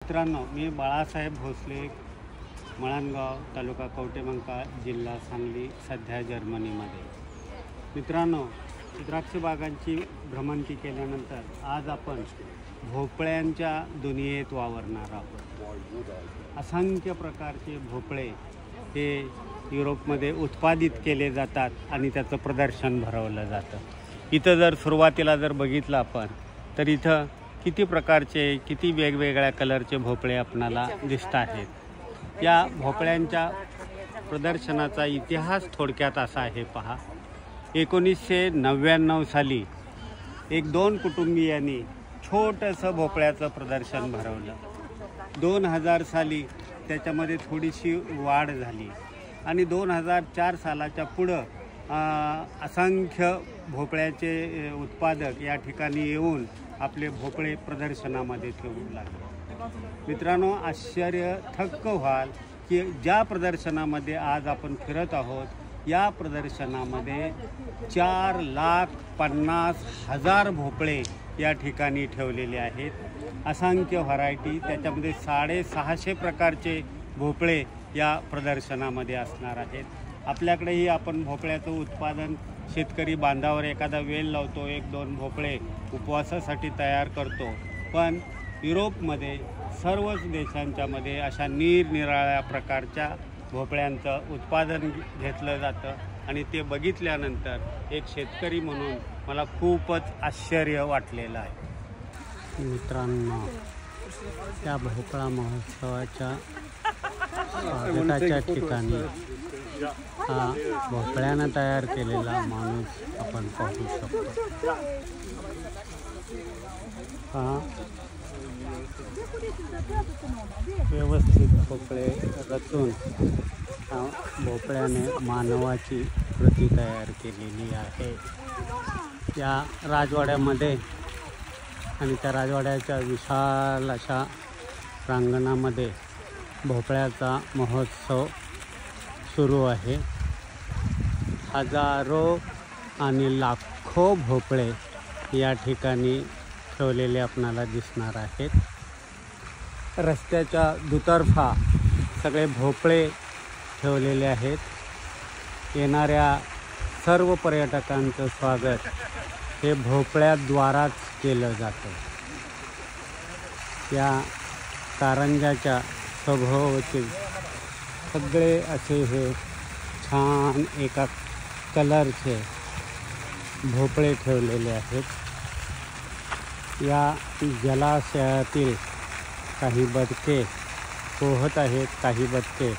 मित्रांनो, मी बाळासाहेब भोसले, मळणगाव, तालुका कवटेमंका, जिल्हा सांगली, सध्या जर्मनीमध्ये. मित्रांनो, द्राक्ष बागांची भ्रमंती केल्यानंतर आज आपण भोपळ्यांच्या दुनियेत वावरणार आहोत. असंख्य प्रकारचे भोपळे हे युरोपमध्ये उत्पादित केले जातात आणि त्याचं प्रदर्शन भरवलं जातं. इथं जर सुरुवातीला बघितलं आपण तर इथं किती प्रकारचे, किती वेगवेगळ्या कलरचे भोपळे आपणाला दिसत आहेत. या भोपळ्यांच्या प्रदर्शनाचा इतिहास थोडक्यात असा आहे पहा. 1999 साली 1-2 कुटुंबियांनी छोटंसं भोपळ्याचं प्रदर्शन भरवलं. 2000 साली त्याच्यामध्ये थोडीशी वाढ झाली आणि 2004 सालाच्या पुढं असंख्य भोपळ्याचे उत्पादक या ठिकाणी येऊन आपले भोपळे प्रदर्शनामध्ये ठेवू लागले. मित्रांनो, आश्चर्य थक्क व्हाल की ज्या प्रदर्शनामध्ये आज आपण फिरत आहोत, या प्रदर्शनामध्ये 4,50,000 भोपळे या ठिकाणी ठेवलेले आहेत. असंख्य व्हरायटी, त्याच्यामध्ये 650 प्रकारचे भोपळे या प्रदर्शनामध्ये असणार आहेत. आपल्याकडेही आपण भोपळ्याचं उत्पादन शेतकरी बांधावर एखादा वेल लावतो, 1-2 भोपळे उपवासासाठी तयार करतो. पण युरोपमध्ये सर्वच देशांच्यामध्ये अशा निरनिराळ्या प्रकारच्या भोपळ्यांचं उत्पादन घेतलं जातं आणि ते बघितल्यानंतर एक शेतकरी म्हणून मला खूपच आश्चर्य वाटलेलं आहे. मित्रांनो, त्या भोपळा महोत्सवाच्या स्वागताच्या ठिकाणी हा भोपळ्यानं तयार केलेला माणूस आपण पाहू शकतो. हा व्यवस्थित भोपळे रचून भोपळ्याने मानवाची कृती तयार केलेली आहे. या राजवाड्यामध्ये आणि त्या राजवाड्याच्या विशाल अशा प्रांगणामध्ये भोपळ्याचा महोत्सव सुरू आहे. हजारो आणि लाखो भोपळे या ठिकाणी ठेवलेले आपणाला दिसणार आहेत. रस्त्याच्या दुतर्फा सगळे भोपळे ठेवलेले आहेत. येणाऱ्या सर्व पर्यटकांचं स्वागत हे भोपळ्याद्वाराच केलं जातं. या कारंजाच्या सभोवती सगळे असे हे छान एका कलरचे भोपळे ठेवलेले आहेत. या जलाशयातील काही बदके पोहत आहेत, काही बदके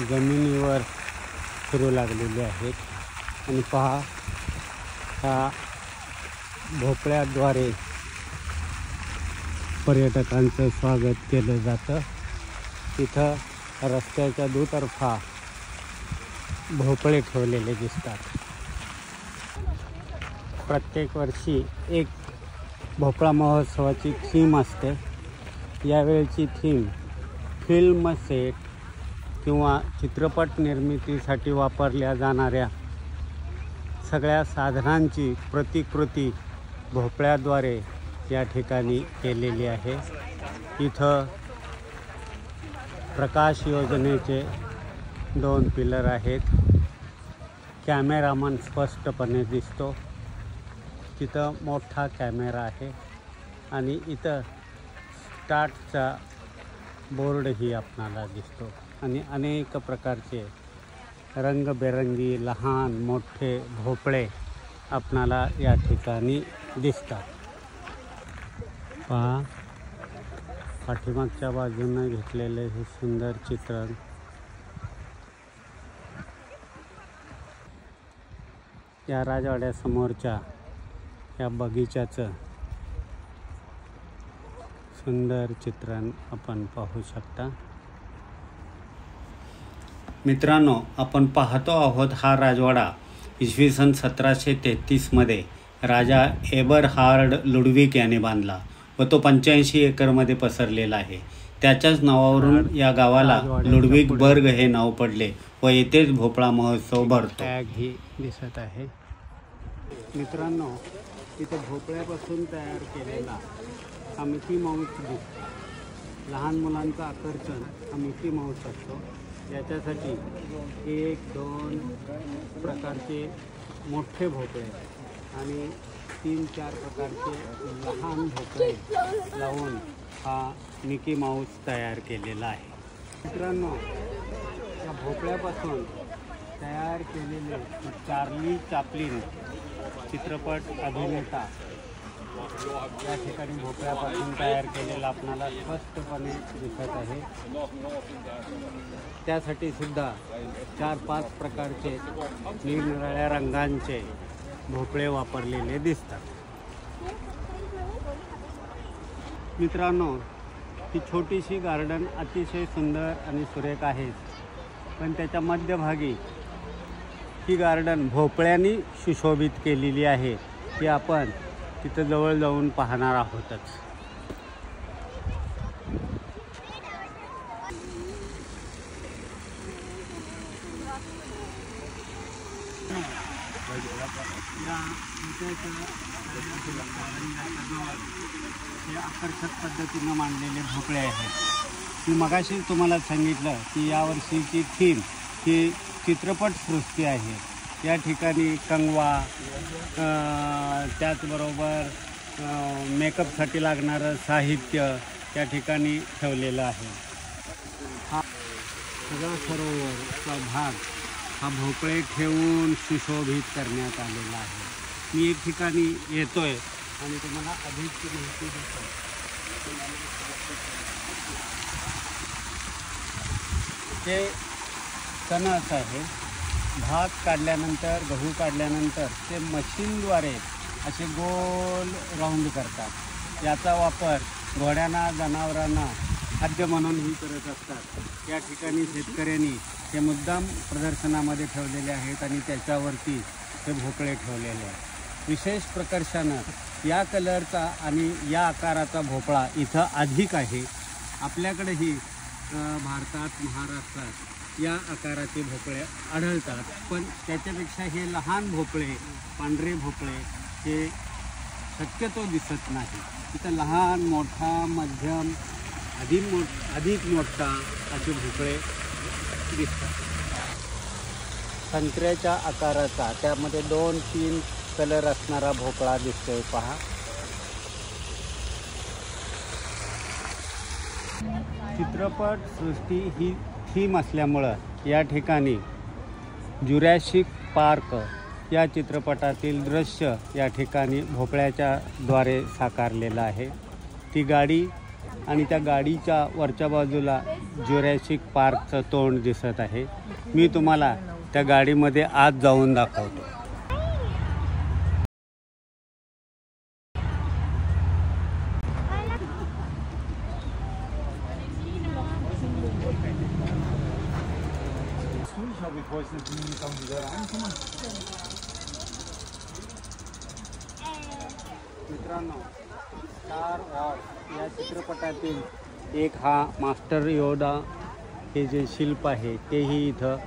जमिनीवर फिरू लागलेले आहेत. आणि पहा, ह्या भोपळ्याद्वारे पर्यटकांचं स्वागत केलं जातं. इथं रस्त्याच्या दुतर्फा भोपळे ठेवलेले दिसतात. प्रत्येक वर्षी एक भोपळा महोत्सवाची थीम असते. यावेळची थीम फिल्म सेट किंवा चित्रपट निर्मितीसाठी वापरल्या जाणाऱ्या सगळ्या साधनांची प्रतिकृती भोपळ्याद्वारे या ठिकाणी केलेली आहे. इथं प्रकाश योजनेचे 2 पिलर आहेत. कॅमेरामन स्पष्टपणे दिसतो. तिथं मोठा कॅमेरा आहे आणि इथं स्टार्टचा बोर्डही आपणाला दिसतो आणि अनेक प्रकारचे रंगबेरंगी लहान मोठे भोपळे आपणाला या ठिकाणी दिसतात. पहा, पाठीमागच्या बाजूने घेतलेले हे सुंदर चित्रण. या राजवाड्यासमोरच्या या बगीच्याचं सुंदर चित्रण आपण पाहू शकता. मित्रांनो, आपण पाहतो आहोत हा राजवाडा इसवी सन 1733मध्ये राजा एबरहार्ड लुडविक याने बांधला व तो 85 एकरमध्ये पसरलेला आहे. त्याच्याच नावावरून या गावाला लुडविकबर्ग हे नाव पडले व येथेच भोपळा महोत्सव भरतो. टॅग ही दिसत आहे. मित्रांनो, इथं भोपळ्यापासून तयार केलेला हा मिकी माऊस बुक लहान मुलांचं आकर्षण हा मिकी माऊस असतो. याच्यासाठी 1-2 प्रकारचे मोठे भोपळे आणि 3-4 प्रकारचे लहान भोपळे लावून हा मिकी माऊस तयार केलेला आहे. मित्रांनो, या भोपळ्यापासून तयार केलेले चार्ली चॅप्लिन चित्रपट अभिनेता या ठिकाणी भोपळ्यापासून तयार केलेला आपल्याला स्पष्टपणे दिसत आहे. त्यासाठी सुद्धा 4-5 प्रकारचे निरनिराळ्या रंगांचे भोपळे वापरलेले दिसतात. मित्रांनो, ही छोटीशी गार्डन अतिशय सुंदर आणि सुरेख आहे. पण त्याच्या मध्यभागी ही गार्डन भोपळ्यांनी सुशोभित केलेली आहे. ती आपण तिथं जवळ जाऊन पाहणार आहोतच. हे आकर्षक पद्धतीनं मांडलेले भोपळे आहेत. मी मगाशी तुम्हाला सांगितलं की यावर्षीची थीम ही चित्रपटसृष्टी आहे. या ठिकाणी कंगवा, त्याचबरोबर मेकअपसाठी लागणारं साहित्य या ठिकाणी ठेवलेलं आहे. हा सगळा सरोवरचा भाग हा भोपळे ठेवून सुशोभित करण्यात आलेला आहे. मी एक ठिकाणी येतोय आणि तुम्हाला अधिकची माहिती देतो. हे कणस आहे. भात काढल्यानंतर, गहू काढल्यानंतर ते मशीनद्वारे असे गोल राऊंड करतात. याचा वापर घोड्यांना, जनावरांना खाद्य म्हणूनही करत असतात. या ठिकाणी शेतकऱ्यांनी हे मुद्दाम प्रदर्शनामध्ये ठेवलेले आहेत आणि त्याच्यावरती हे भोपळे ठेवलेले आहेत. विशेष प्रकर्षानं या कलरचा आणि या आकाराचा भोपळा इथं अधिक आहे. आपल्याकडेही भारतात, महाराष्ट्रात या आकाराचे भोपळे आढळतात. पण त्याच्यापेक्षा हे लहान भोपळे, पांढरे भोपळे हे शक्यतो दिसत नाही. इथं लहान, मोठा, मध्यम, अधिक मोठा असे भोपळे दिसतात. संत्र्याच्या आकाराचा, त्यामध्ये 2-3 कलर असणारा भोपळा दिसतोय पहा. चित्रपट सृष्टी ही थीम असल्यामुळं या ठिकाणी जुरॅसिक पार्क या चित्रपटातील दृश्य या ठिकाणी भोपळ्याच्या द्वारे साकारलेलं आहे. ती गाडी आणि त्या गाडीच्या वरच्या बाजूला जुरॅसिक पार्कचं तोंड दिसत आहे. मी तुम्हाला त्या गाडीमध्ये आत जाऊन दाखवतो. मित्रांनो, स्टार वॉर्स या चित्रपटातील एक हा मास्टर योदा हे जे शिल्प आहे तेही इथं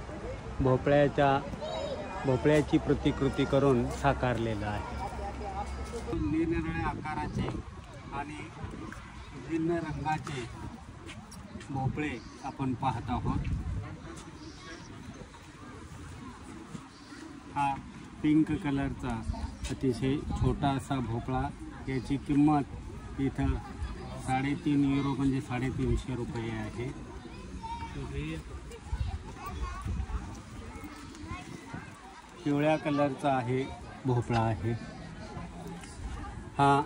भोपळ्याची प्रतिकृती करून साकारलेलं आहे. निरनिराळ्या आकाराचे आणि भिन्न रंगाचे भोपळे आपण पाहत आहोत. हा पिंक कलरचा अतिशय छोटासा भोपळा, याची किंमत इथं 3.5 युरो म्हणजे 350 रुपये आहे. पिवळ्या कलरचा आहे भोपळा आहे. हा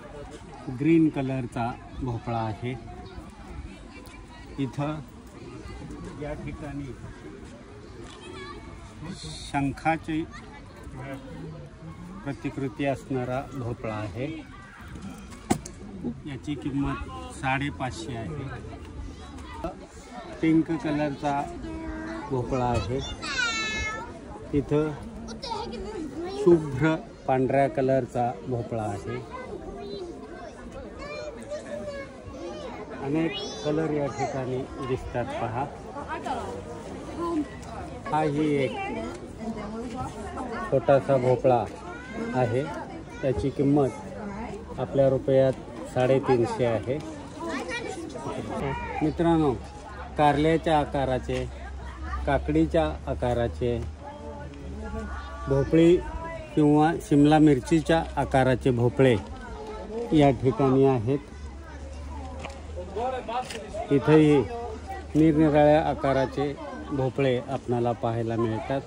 ग्रीन कलरचा भोपळा आहे. इथं या ठिकाणी शंखाची प्रतिकृती असणारा भोपळा आहे. याची किंमत 550 आहे. पिंक कलरचा भोपळा आहे. इथं शुभ्र पांढऱ्या कलरचा भोपळा आहे. अनेक कलर या ठिकाणी दिसतात पहा. हा ही एक छोटासा भोपळा आहे. त्याची किंमत आपल्या रुपयात 350 आहे. मित्रांनो, कारल्याच्या आकाराचे, काकडीच्या आकाराचे, भोपळी किंवा शिमला मिरचीच्या आकाराचे भोपळे या ठिकाणी आहेत. इथेही निरनिराळ्या आकाराचे भोपळे आपणाला पाहायला मिळतात.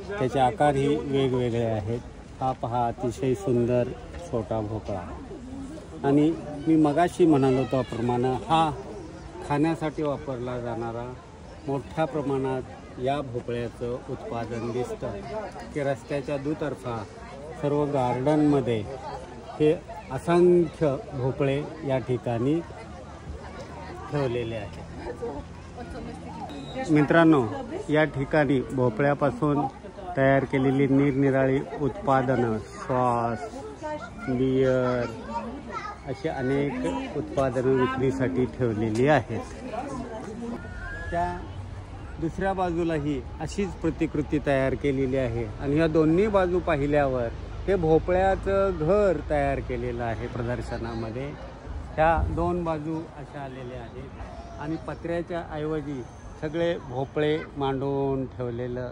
त्याचे आकारही वेगवेगळे आहेत. हा पहा, अतिशय सुंदर छोटा भोपळा. आणि मी मगाशी म्हणालो त्याप्रमाणे हा खाण्यासाठी वापरला जाणारा मोठ्या प्रमाणात या भोपळ्याचं उत्पादन दिसतं की रस्त्याच्या दुतर्फा सर्व गार्डनमध्ये हे असंख्य भोपळे या ठिकाणी ठेवलेले आहेत. मित्रांनो, या ठिकाणी भोपळ्यापासून तयार केलेली निरनिराळी उत्पादनं, सॉस, बियर अशी अनेक उत्पादनं विक्रीसाठी ठेवलेली आहेत. त्या दुसऱ्या बाजूलाही अशीच प्रतिकृती तयार केलेली आहे आणि या दोन्ही बाजू पाहिल्यावर हे भोपळ्याचं घर तयार केलेलं आहे प्रदर्शनामध्ये. ह्या दोन बाजू अशा आलेल्या आहेत आणि पत्र्याच्या ऐवजी सगळे भोपळे मांडून ठेवलेलं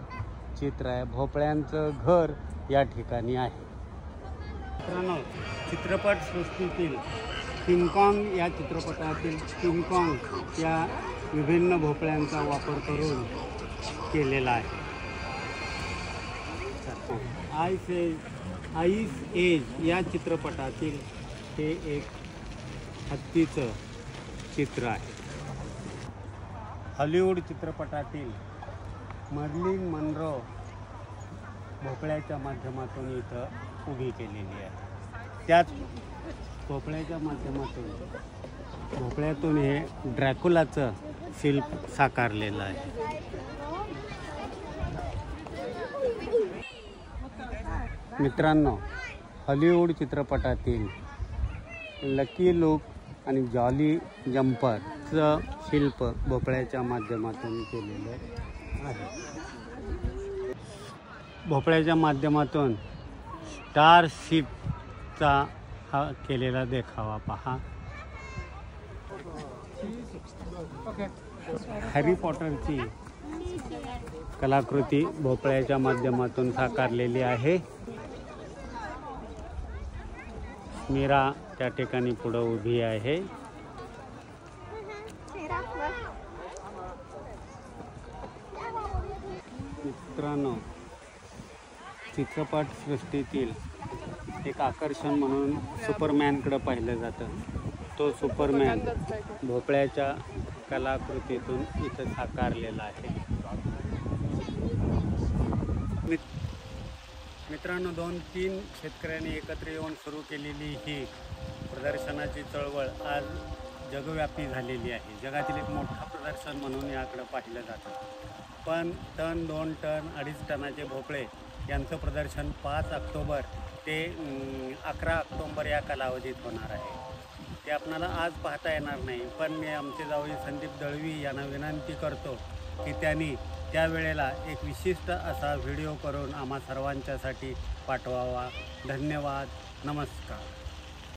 चित्र आहे. भोपळ्यांचं घर या ठिकाणी आहे. मित्रांनो, चित्रपटसृष्टीतील किंगकॉंग या चित्रपटातील किंगकॉंग या विभिन्न भोपळ्यांचा वापर करून केलेला आहे. आईस एज या चित्रपटातील हे एक हत्तीचं चित्र आहे. हॉलिवूड चित्रपटातील मर्लिन मनरो भोपळ्याच्या माध्यमातून इथं उभी केलेली आहे. त्याच भोपळ्याच्या माध्यमातून भोपळ्यातून हे ड्रॅकुलाचं शिल्प साकारलेलं आहे. मित्रांनो, हॉलिवूड चित्रपटातील लकी लुक आणि जॉली जंपरचं शिल्प भोपळ्याच्या माध्यमातून केलेलं आहे. भोपळ्याच्या माध्यमातून स्टारशिपचा हा केलेला देखावा पहा. हॅरी पॉटरची कलाकृती भोपळ्याच्या माध्यमातून साकारलेली आहे. मीरा त्या ठिकाणी पुढं उभी आहे. मित्रांनो, चित्रपटसृष्टीतील एक आकर्षण म्हणून सुपरमॅनकडे पाहिलं जातं. तो सुपरमॅन भोपळ्याच्या कलाकृतीतून इथं साकारलेला आहे. मित्रांनो, 2-3 शेतकऱ्यांनी एकत्र येऊन सुरू केलेली ही प्रदर्शनाची चळवळ आज जगव्यापी झालेली आहे. जगातील एक मोठं प्रदर्शन म्हणून याकडे पाहिलं जातं. पण टन, 2 टन, 2.5 टनाचे भोपळे यांचं प्रदर्शन 5 ऑक्टोबर ते 11 ऑक्टोबर या कालावधीत होणार आहे. ते आपणाला आज पाहता येणार नाही, पण मी आमचे जावई संदीप दळवी यांना विनंती करतो की त्यांनी त्यावेळेला एक विशिष्ट असा व्हिडिओ करून आम्हा सर्वांच्यासाठी पाठवावा. धन्यवाद. नमस्कार.